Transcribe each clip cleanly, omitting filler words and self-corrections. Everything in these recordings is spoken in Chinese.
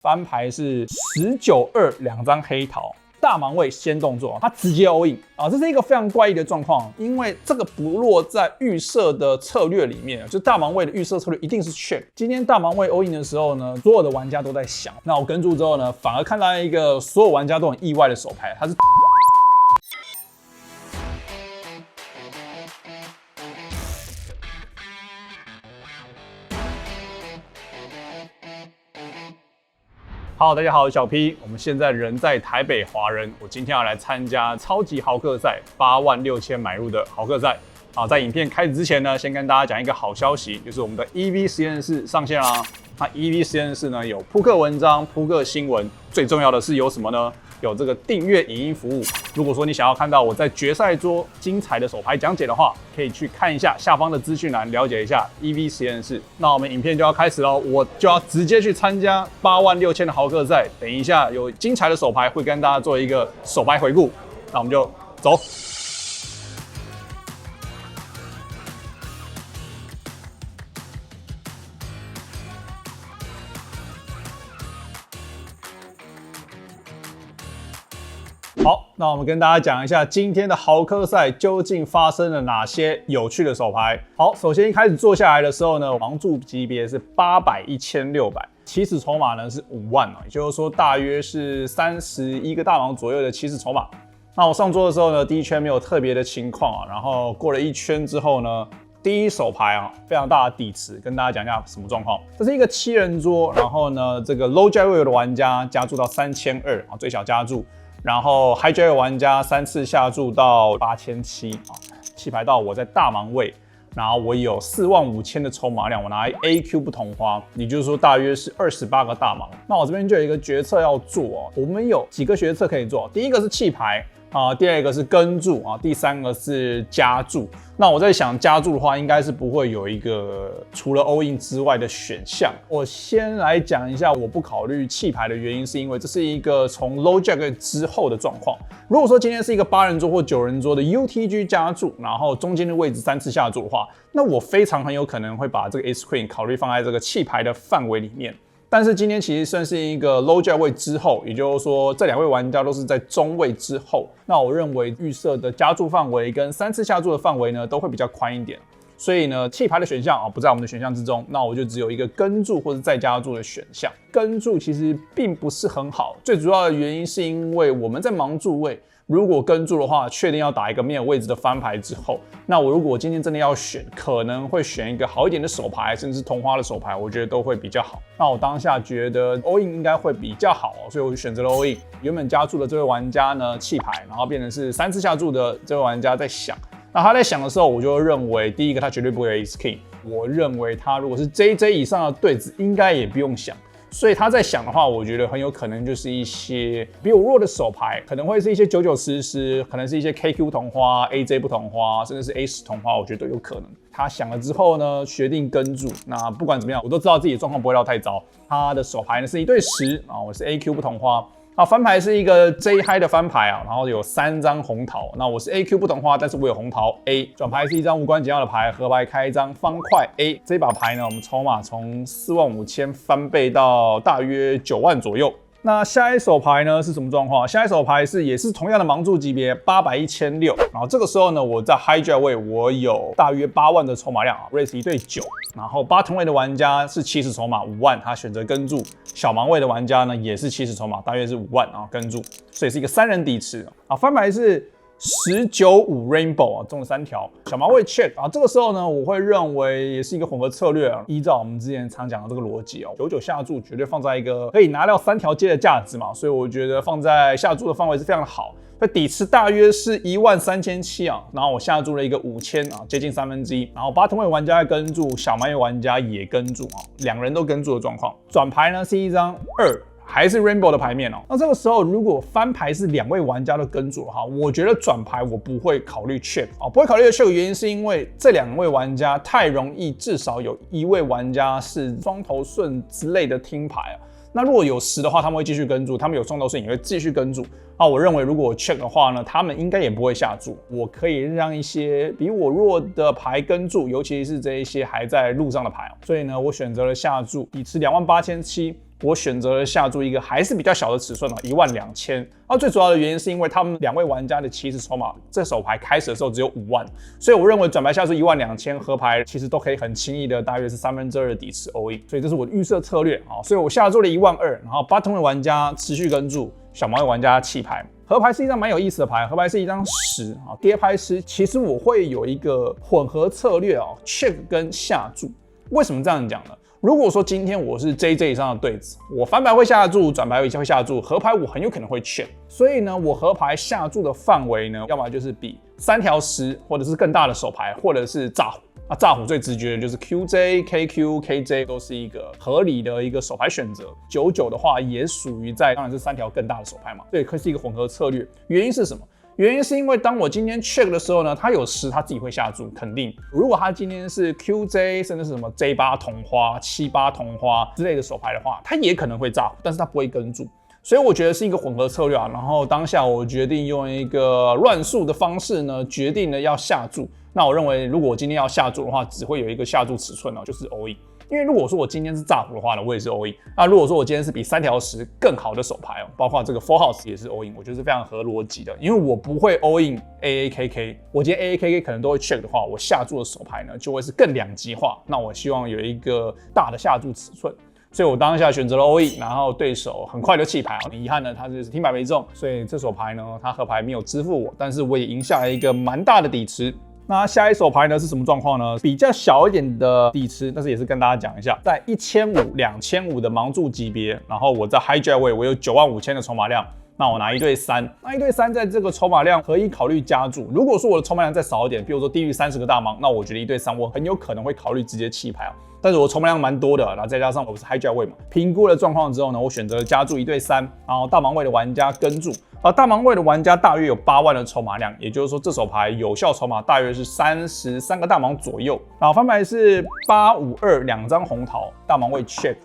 翻牌是19-2，两张黑桃。大盲位先动作，他直接 all in 啊，这是一个非常怪异的状况，因为这个不落在预设的策略里面，就大盲位的预设策略一定是 check。今天大盲位 all in 的时候呢，所有的玩家都在想，那我跟住之后呢，反而看到一个所有玩家都很意外的手牌，它是。Hello， 大家好，我是小 P， 我们现在人在台北华人，我今天要来参加超级豪客赛，86000买入的豪客赛。好，在影片开始之前呢，先跟大家讲一个好消息，就是我们的 EV 实验室上线啦。那 EV 实验室呢，有扑克文章、扑克新闻，最重要的是有什么呢？有这个订阅影音服务。如果说你想要看到我在决赛桌精彩的手牌讲解的话，可以去看一下下方的资讯栏，了解一下 EV 实验室。那我们影片就要开始喽，我就要直接去参加86000的豪客赛。等一下有精彩的手牌会跟大家做一个手牌回顾，那我们就走。好，那我们跟大家讲一下今天的豪客赛究竟发生了哪些有趣的手牌。好，首先一开始做下来的时候呢，盲注级别是800、1600，起始筹码呢是5万，也就是说大约是31个大盲左右的起始筹码。那我上桌的时候呢，第一圈没有特别的情况然后过了一圈之后呢，第一手牌非常大的底池，跟大家讲一下什么状况。这是一个7人桌，然后呢，这个 low jack weight 的玩家加注到3200最小加注。然后 high jack 玩家3次下注到8700弃牌到我在大盲位，然后我有45000的筹码量，我拿 AQ 不同花，也就是说大约是28个大盲。那我这边就有一个决策要做我们有几个决策可以做，第一个是弃牌第二个是跟注第三个是加注。那我在想加注的话，应该是不会有一个除了 all in 之外的选项。我先来讲一下我不考虑弃牌的原因，是因为这是一个从 low jack 之后的状况。如果说今天是一个8人桌或9人桌的 UTG 加注，然后中间的位置3次下注的话，那我非常很有可能会把这个 Ace Queen 考虑放在这个弃牌的范围里面。但是今天其实算是一个 low jack 位之后，也就是说这2位玩家都是在中位之后，那我认为预设的加注范围跟3次下注的范围呢都会比较宽一点，所以呢弃牌的选项不在我们的选项之中，那我就只有一个跟注或者再加注的选项。跟注其实并不是很好，最主要的原因是因为我们在盲注位如果跟注的话，确定要打一个没有位置的翻牌之后，那我如果今天真的要选，可能会选一个好一点的手牌，甚至是同花的手牌，我觉得都会比较好。那我当下觉得 all in 应该会比较好所以我就选择了 all in。原本加注的这位玩家呢弃牌，然后变成是3次下注的这位玩家在想。那他在想的时候，我就认为第一个他绝对不会有 Ace King， 我认为他如果是 JJ 以上的对子，应该也不用想。所以他在想的话，我觉得很有可能就是一些比我弱的手牌，可能会是一些99实时，可能是一些 KQ 同花、AJ 不同花，甚至是 A10 同花，我觉得都有可能。他想了之后呢，决定跟注。那不管怎么样，我都知道自己的状况不会到太糟。他的手牌呢是一对10，我是 AQ 不同花。翻牌是一个 J High 的翻牌然后有3张红桃。那我是 AQ 不同花，但是我有红桃 A。转牌是一张无关紧要的牌，合牌开一张方块 A。这把牌呢，我们筹码从45000翻倍到大约9万左右。那下一手牌呢是什么状况？下一手牌也是同样的盲注级别800、1600，然后这个时候呢，我在 high jack 位我有大约8万的筹码量raise 1对9，然后bottom位的玩家是起始筹码5万，他选择跟注。小盲位的玩家呢也是起始筹码大约是5万跟注，所以是一个3人底池翻牌是19-5 Rainbow中了3条，小盲位 check 这个时候呢，我会认为也是一个混合策略依照我们之前常讲的这个逻辑99下注绝对放在一个可以拿到3条街的价值嘛，所以我觉得放在下注的范围是非常的好。所以底池大约是13700然后我下注了一个5000接近1/3，然后bottom位玩家跟注，小盲位玩家也跟注2人都跟注的状况。转牌呢是一张2。还是 Rainbow 的牌面那这个时候如果翻牌是2位玩家都跟注的话，我觉得转牌我不会考虑 check 不会考虑的 check 的原因是因为这2位玩家太容易，至少有1位玩家是双头顺之类的听牌那如果有10的话，他们会继续跟注，他们有双头顺也会继续跟注我认为如果我 check 的话呢，他们应该也不会下注。我可以让一些比我弱的牌跟注，尤其是这一些还在路上的牌所以呢，我选择了下注，底池28700。我选择了下注一个还是比较小的尺寸12000。然后最主要的原因是因为他们2位玩家的起始筹码，这手牌开始的时候只有5万，所以我认为转牌下注12000，合牌其实都可以很轻易的，大约是2/3的底池 all in， 所以这是我的预设策略啊。所以我下注了12000，然后 bottom 位玩家持续跟注，小盲位玩家弃牌。合牌是一张蛮有意思的牌，合牌是一张10啊，跌牌10，其实我会有一个混合策略啊 ，check 跟下注。为什么这样讲呢？如果说今天我是 JJ 以上的对子，我翻牌会下注，转牌会下注，合牌我很有可能会 check， 所以呢，我合牌下注的范围呢，要么就是比3条10，或者是更大的手牌，或者是炸虎。炸虎最直觉的就是 QJ、KQ、KJ 都是一个合理的一个手牌选择。99的话也属于在，当然是3条更大的手牌嘛，所以可以是一个混合策略。原因是什么？原因是因为当我今天 check 的时候呢，他有10，他自己会下注，肯定。如果他今天是 QJ， 甚至是什么 J8 同花、78同花之类的手牌的话，他也可能会炸虎，但是他不会跟注。所以我觉得是一个混合策略啊。然后当下我决定用一个乱数的方式呢，决定了要下注。那我认为，如果我今天要下注的话，只会有一个下注尺寸就是 all in。因为如果说我今天是炸虎的话呢，我也是 all in。那如果说我今天是比3条10更好的手牌包括这个 full house 也是 all in， 我觉得是非常合逻辑的。因为我不会 all in AAKK， 我今天 AAKK 可能都会 check 的话，我下注的手牌呢就会是更两极化。那我希望有一个大的下注尺寸。所以我当下选择了 all in， 然后对手很快就弃牌。很遗憾呢，他就是听牌没中，所以这手牌呢，他合牌没有支付我，但是我也赢下了一个蛮大的底池。那下一手牌呢是什么状况呢？比较小一点的底池，但是也是跟大家讲一下，在1500、2500的盲注级别，然后我在 hijack 位，我有95000的筹码量。那我拿1对3，那1对3在这个筹码量可以考虑加注。如果说我的筹码量再少一点，比如说低于30个大盲，那我觉得1对3我很有可能会考虑直接弃牌但是我筹码量蛮多的，然后再加上我是 hijack 位嘛，评估了状况之后呢，我选择加注1对3，然后大盲位的玩家跟注。大盲位的玩家大约有8万的筹码量，也就是说这手牌有效筹码大约是33个大盲左右。然后翻牌是852，两张红桃，大盲位 check。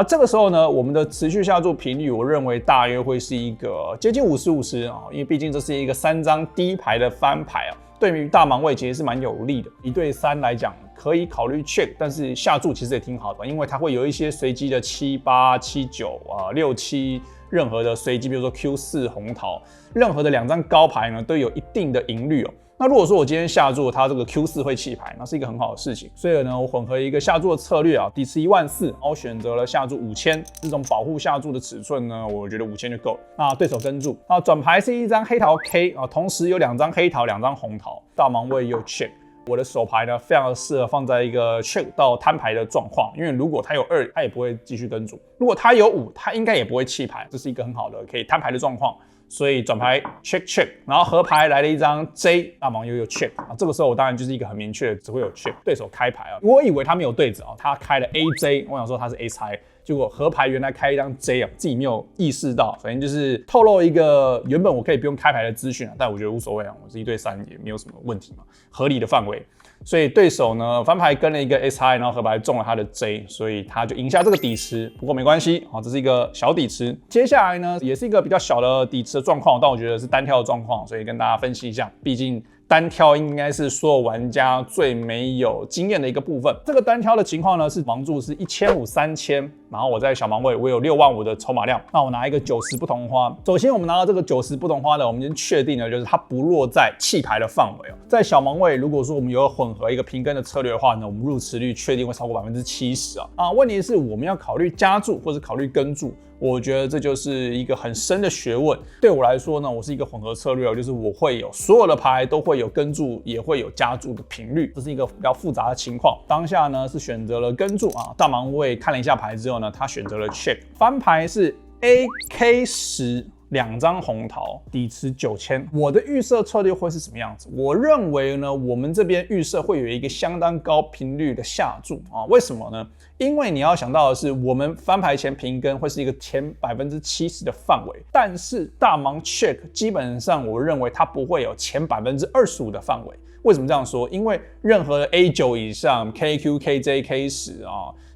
这个时候呢，我们的持续下注频率，我认为大约会是一个接近50-50因为毕竟这是一个3张低牌的翻牌对于大盲位其实是蛮有利的。1对3来讲，可以考虑 check， 但是下注其实也挺好的，因为它会有一些随机的7、8、7、9、6、7，任何的随机，比如说 Q4 红桃，任何的2张高牌呢都有一定的赢率那如果说我今天下注，它这个 Q4 会弃牌，那是一个很好的事情。所以呢，我混合一个下注的策略底池14000，然后选择了下注5000，这种保护下注的尺寸呢，我觉得5000就够了。那对手跟注，转牌是一张黑桃 K 同时有2张黑桃，2张红桃，大盲位又 check。我的手牌呢，非常适合放在一个 check 到摊牌的状况，因为如果他有2，他也不会继续跟注；如果他有5，他应该也不会弃牌，这是一个很好的可以摊牌的状况。所以转牌 check， 然后合牌来了一张 J， 大盲又有 check 这个时候我当然就是一个很明确的，只会有 check， 对手开牌我以为他没有对子他开了 AJ， 我想说他是 A 猜，结果合牌原来开一张 J 自己没有意识到，反正就是透露一个原本我可以不用开牌的资讯但我觉得无所谓我是1对3也没有什么问题嘛，合理的范围。所以对手呢翻牌跟了一个 S high， 然后合牌中了他的 J， 所以他就赢下这个底池。不过没关系这是一个小底池。接下来呢也是一个比较小的底池的状况，但我觉得是单挑的状况，所以跟大家分析一下。毕竟单挑应该是所有玩家最没有经验的一个部分。这个单挑的情况呢是盲注是1500、3000，然后我在小盲位我有65000的筹码量，那我拿一个90不同花。首先我们拿到这个90不同花的，我们已经确定了就是它不落在弃牌的范围在小盲位，如果说我们有混合一个平跟的策略的话呢，我们入池率确定会超过70%问题是我们要考虑加注或者考虑跟注。我觉得这就是一个很深的学问。对我来说呢，我是一个混合策略就是我会有所有的牌都会有跟注，也会有加注的频率，这是一个比较复杂的情况。当下呢是选择了跟注大盲位看了一下牌之后呢，他选择了 check。翻牌是 AK10。2张红桃，底池9000。我的预设策略会是什么样子？我认为呢，我们这边预设会有一个相当高频率的下注为什么呢？因为你要想到的是，我们翻牌前平跟会是一个前70%的范围，但是大盲 check 基本上我认为它不会有前25%的范围。为什么这样说？因为任何的 A9 以上 KQ、KJ、K10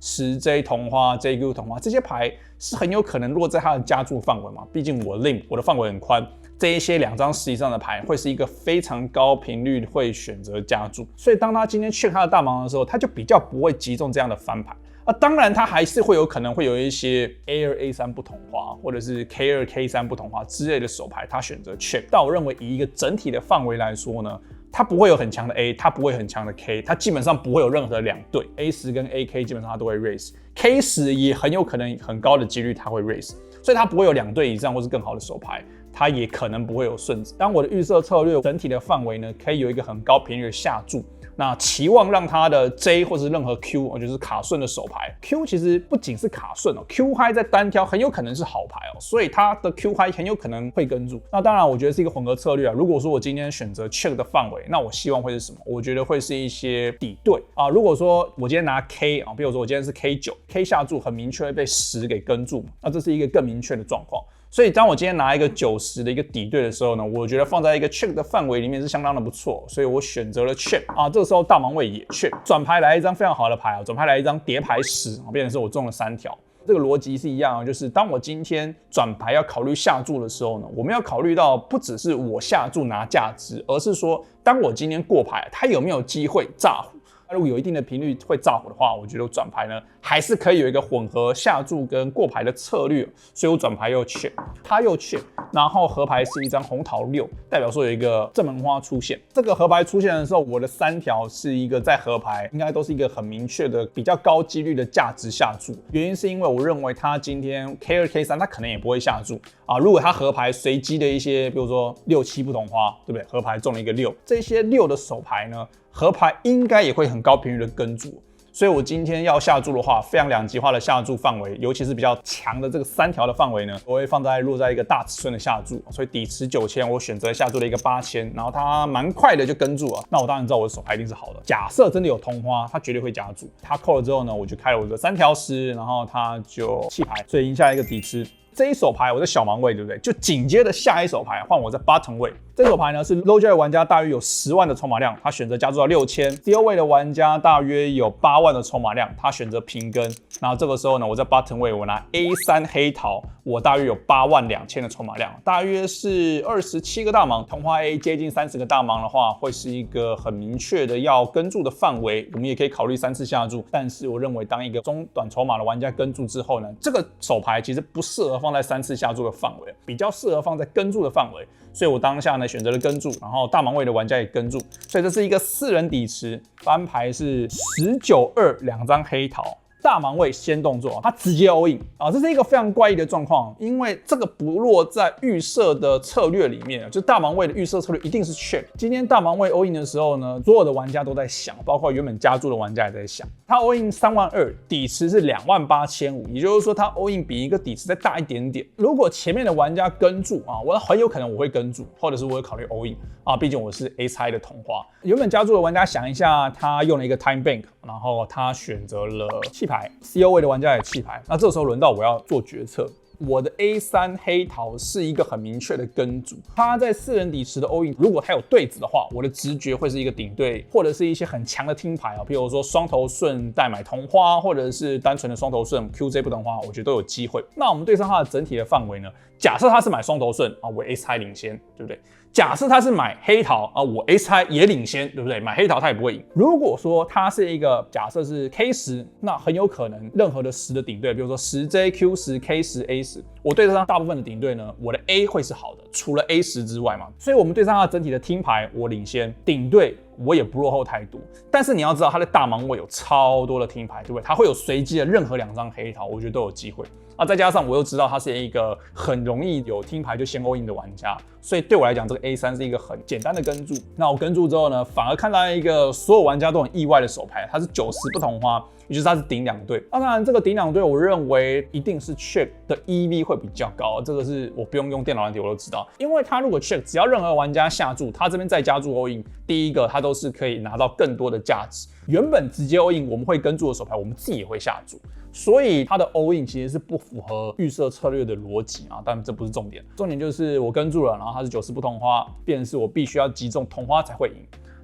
10J 同花、JQ 同花这些牌是很有可能落在它的加注范围嘛。毕竟我 limp 我的范围很宽，这一些2张10以上的牌会是一个非常高频率会选择加注，所以当他今天check他的大盲的时候，他就比较不会击中这样的翻牌。当然它还是会有可能会有一些 A2、A3 不同花，或者是 K2、K3 不同花之类的手牌，它选择 check。但我认为以一个整体的范围来说呢，它不会有很强的 A， 它不会很强的 K， 它基本上不会有任何两对 A10跟 AK 基本上它都会 raise，K10 也很有可能很高的几率它会 raise， 所以它不会有2对以上或是更好的手牌。它也可能不会有顺子。当我的预设策略整体的范围呢，可以有一个很高频率的下注，那期望让它的 J 或是任何 Q， 就是卡顺的手牌 ，Q 其实不仅是卡顺哦 ，Q high 在单挑很有可能是好牌哦，所以它的 Q high 很有可能会跟住。那当然，我觉得是一个混合策略啊。如果说我今天选择 check 的范围，那我希望会是什么？我觉得会是一些底对啊。如果说我今天拿 K 啊，比如说我今天是 K9，K 下注很明确会被10给跟住，那这是一个更明确的状况。所以当我今天拿一个90的一个底对的时候呢，我觉得放在一个 check 的范围里面是相当的不错，所以我选择了 check 啊。这个时候大盲位也 check， 转牌来一张非常好的牌啊，转牌来一张叠牌10啊，变成是我中了3条。这个逻辑是一样的，就是当我今天转牌要考虑下注的时候呢，我们要考虑到不只是我下注拿价值，而是说当我今天过牌，它有没有机会炸胡。如果有一定的频率会炸胡的话，我觉得我转牌呢还是可以有一个混合下注跟过牌的策略，所以我转牌又 check， 它又 check， 然后合牌是一张红桃6，代表说有一个正门花出现。这个合牌出现的时候，我的3条是一个在合牌应该都是一个很明确的比较高几率的价值下注，原因是因为我认为它今天 K2、K3 它可能也不会下注啊。如果它合牌随机的一些，比如说6、7不同花，对不对？合牌中了一个6，这些6的手牌呢，合牌应该也会很高频率的跟注，所以我今天要下注的话，非常两极化的下注范围，尤其是比较强的这个3条的范围呢，我会落在一个大尺寸的下注，所以底池9000，我选择下注了一个8000，然后它蛮快的就跟注了，那我当然知道我的手牌一定是好的。假设真的有同花，它绝对会加注，它扣了之后呢，我就开了我的3条10，然后它就弃牌，所以赢下一个底池。这一手牌我在小盲位，对不对？就紧接着下一手牌换我在 bottom 位。这手牌呢是 low jack 玩家大约有10万的筹码量，他选择加注到6000； 位的玩家大约有8万的筹码量，他选择平跟。然后这个时候呢，我在 bottom 位，我拿 A3 黑桃，我大约有8万2000的筹码量，大约是27个大盲。同花 A 接近30个大盲的话，会是一个很明确的要跟注的范围。我们也可以考虑3次下注，但是我认为当一个中短筹码的玩家跟注之后呢，这个手牌其实不适合放在3次下注的范围，比较适合放在跟注的范围。所以我当下呢选择了跟注，然后大盲位的玩家也跟注，所以这是一个4人底池，翻牌是19-2，两张黑桃。大盲位先动作，他直接 all in 啊，这是一个非常怪异的状况，因为这个不落在预设的策略里面，就大盲位的预设策略一定是 check。今天大盲位 all in 的时候呢，所有的玩家都在想，包括原本加注的玩家也在想，他 all in 32000，底池是28500，也就是说他 all in 比一个底池再大一点点。如果前面的玩家跟注啊，我很有可能我会跟注，或者是我会考虑 all in 啊，毕竟我是 A 猜的同花。原本加注的玩家想一下，他用了一个 time bank， 然后他选择了弃牌。CO 位的玩家也弃牌，那这时候轮到我要做决策。我的 A3 黑桃是一个很明确的跟注，他在4人底池的 all in， 如果他有对子的话，我的直觉会是一个顶对，或者是一些很强的听牌啊，比如说双头顺代买同花，或者是单纯的双头顺 QJ 不同花，我觉得都有机会。那我们对上它的整体的范围呢？假设他是买双头顺啊，我 A 猜领先，对不对？假设他是买黑桃啊，我 A 猜也领先，对不对？买黑桃他也不会赢。如果说他是一个假设是 K10， 那很有可能任何的10的顶对，比如说10J、Q10、K10、A10， 我对上大部分的顶对呢，我的 A 会是好的，除了 A10 之外嘛。所以我们对上它整体的听牌，我领先，顶对我也不落后太多。但是你要知道，它的大盲位有超多的听牌，对不对？它会有随机的任何2张黑桃，我觉得都有机会。啊，再加上我又知道他是一个很容易有听牌就先 all in 的玩家，所以对我来讲，这个 A3 是一个很简单的跟注。那我跟注之后呢，反而看到一个所有玩家都很意外的手牌，它是90不同花，也就是它是顶2对。当然，这个顶2对，我认为一定是 check 的 EV 会比较高，这个是我不用用电脑软体我都知道，因为他如果 check， 只要任何玩家下注，他这边再加注 all in， 第一个他都是可以拿到更多的价值。原本直接 all in 我们会跟注的手牌，我们自己也会下注。所以它的 all in 其实是不符合预设策略的逻辑啊，但这不是重点，重点就是我跟注了，然后它是90不同花，变成是我必须要击中同花才会赢。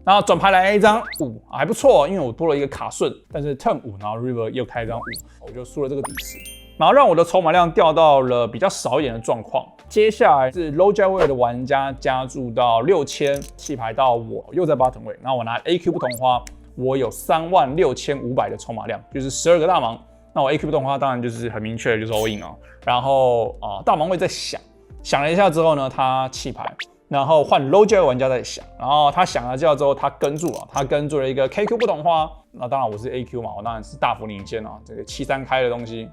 然后转牌来一张5，还不错，因为我多了一个卡顺，但是 turn 5，然后 river 又开一张5，我就输了这个底池，然后让我的筹码量掉到了比较少一点的状况。接下来是 low jack 位的玩家加注到6000，弃牌到我又在 bottom 位，然后我拿 AQ 不同花，我有36500的筹码量，就是12个大盲。那我 AQ 不动的话，当然就是很明确的就是 all in 哦。然后大盲位在想了一下之后呢，他弃牌，然后换 low jack 玩家在想，然后他想了之后他跟住了，他跟住了一个 KQ 不同花。那当然我是 AQ 嘛，我当然是大幅领先啊，这个7-3开的东西。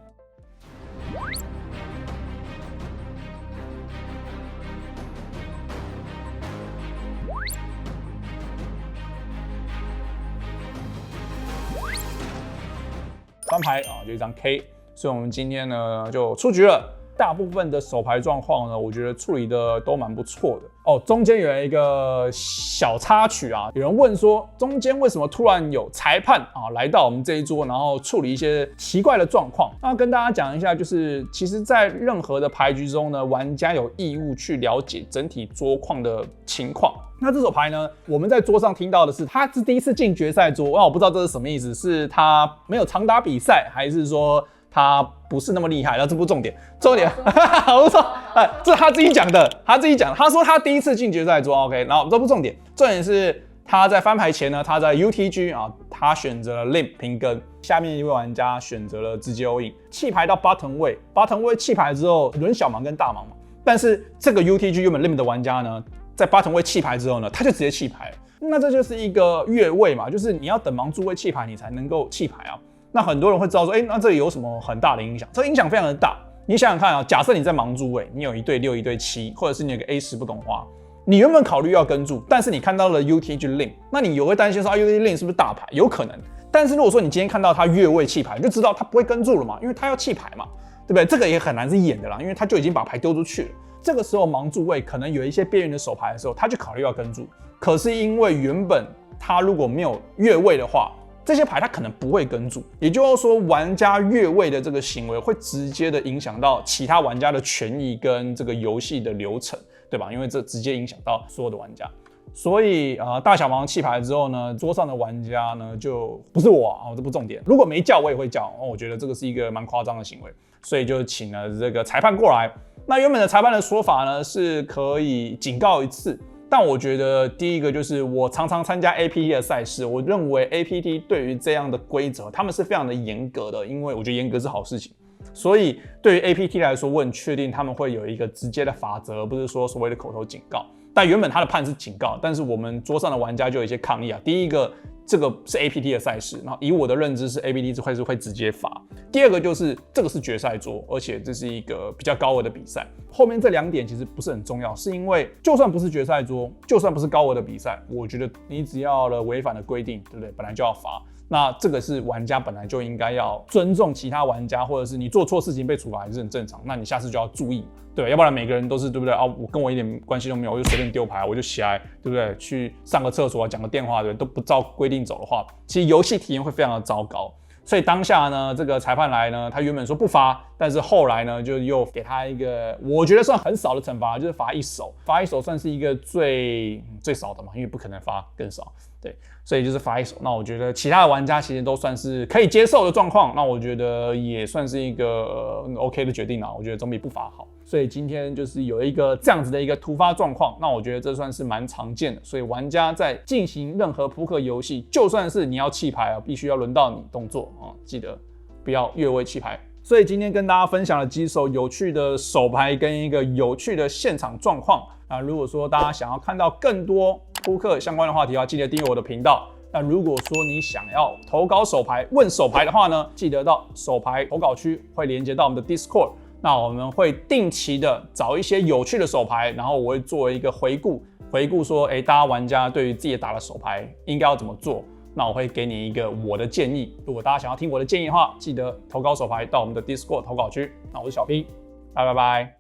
翻牌就一张 K， 所以我们今天呢就出局了。大部分的手牌状况呢，我觉得处理的都蛮不错的哦。中间有一个小插曲啊，有人问说，中间为什么突然有裁判来到我们这一桌，然后处理一些奇怪的状况？那跟大家讲一下，就是其实在任何的牌局中呢，玩家有义务去了解整体桌况的情况。那这手牌呢，我们在桌上听到的是，他是第一次进决赛桌，那我不知道这是什么意思，是他没有常打比赛，还是说他不是那么厉害？那这不是重点，重点，我说，这是他自己讲的，他说他第一次进决赛桌 ，OK， 然后这不是重点，重点是他在翻牌前呢，他在 UTG 他选择了 limp 平跟，下面一位玩家选择了直接 all in， 弃牌到 bottom位弃牌之后轮小盲跟大盲嘛，但是这个 UTG 原本 limp 的玩家呢，在 bottom 位弃牌之后呢，他就直接弃牌了。那这就是一个越位嘛，就是你要等盲注位弃牌，你才能够弃牌啊。那很多人会知道说，那这里有什么很大的影响？这个影响非常的大。你想想看啊，假设你在盲注位，你有1对6、1对7，或者是你有个 A10不懂花，你原本考虑要跟注，但是你看到了 UTG limp， 那你有会担心说UTG limp 是不是大牌？有可能。但是如果说你今天看到他越位弃牌，你就知道他不会跟注了嘛，因为他要弃牌嘛，对不对？这个也很难是演的啦，因为他就已经把牌丢出去了。这个时候盲注位可能有一些边缘的手牌的时候，他就考虑要跟注，可是因为原本他如果没有越位的话，这些牌他可能不会跟注，也就是说玩家越位的这个行为会直接的影响到其他玩家的权益跟这个游戏的流程，对吧？因为这直接影响到所有的玩家。所以大小盲弃牌之后呢，桌上的玩家呢就不是我这不重点。如果没叫我也会叫，我觉得这个是一个蛮夸张的行为，所以就请了这个裁判过来。那原本的裁判的说法呢是可以警告1次，但我觉得第一个就是我常常参加 APT 的赛事，我认为 APT 对于这样的规则他们是非常的严格的，因为我觉得严格是好事情。所以对于 APT 来说，我很确定他们会有一个直接的法则，而不是说所谓的口头警告。但原本他的判是警告，但是我们桌上的玩家就有一些抗议啊。第一个，这个是 APT 的赛事，然后以我的认知是 APT 会直接罚。第二个就是这个是决赛桌，而且这是一个比较高额的比赛。后面这2点其实不是很重要，是因为就算不是决赛桌，就算不是高额的比赛，我觉得你只要违反了规定，对不对？本来就要罚。那这个是玩家本来就应该要尊重其他玩家，或者是你做错事情被处罚还是很正常。那你下次就要注意，对，要不然每个人都是对不对啊？我跟我一点关系都没有，我就随便丢牌，我就起来，对不对？去上个厕所讲个电话，对不对？都不照规定走的话，其实游戏体验会非常的糟糕。所以当下呢，这个裁判来呢，他原本说不罚，但是后来呢，就又给他一个我觉得算很少的惩罚，就是罚1手，罚1手算是一个最少的嘛，因为不可能罚更少，对，所以就是罚1手。那我觉得其他的玩家其实都算是可以接受的状况，那我觉得也算是一个OK 的决定啦，我觉得总比不罚好。所以今天就是有一个这样子的一个突发状况，那我觉得这算是蛮常见的。所以玩家在进行任何扑克游戏，就算是你要弃牌必须要轮到你动作记得不要越位弃牌。所以今天跟大家分享了几手有趣的手牌跟一个有趣的现场状况。如果说大家想要看到更多扑克相关的话题的话，记得订阅我的频道。那如果说你想要投稿手牌、问手牌的话呢，记得到手牌投稿区会连接到我们的 Discord。那我们会定期的找一些有趣的手牌，然后我会做一个回顾说，大家玩家对于自己打的手牌应该要怎么做。那我会给你一个我的建议。如果大家想要听我的建议的话，记得投稿手牌到我们的 Discord 投稿区。那我是小 P，拜拜。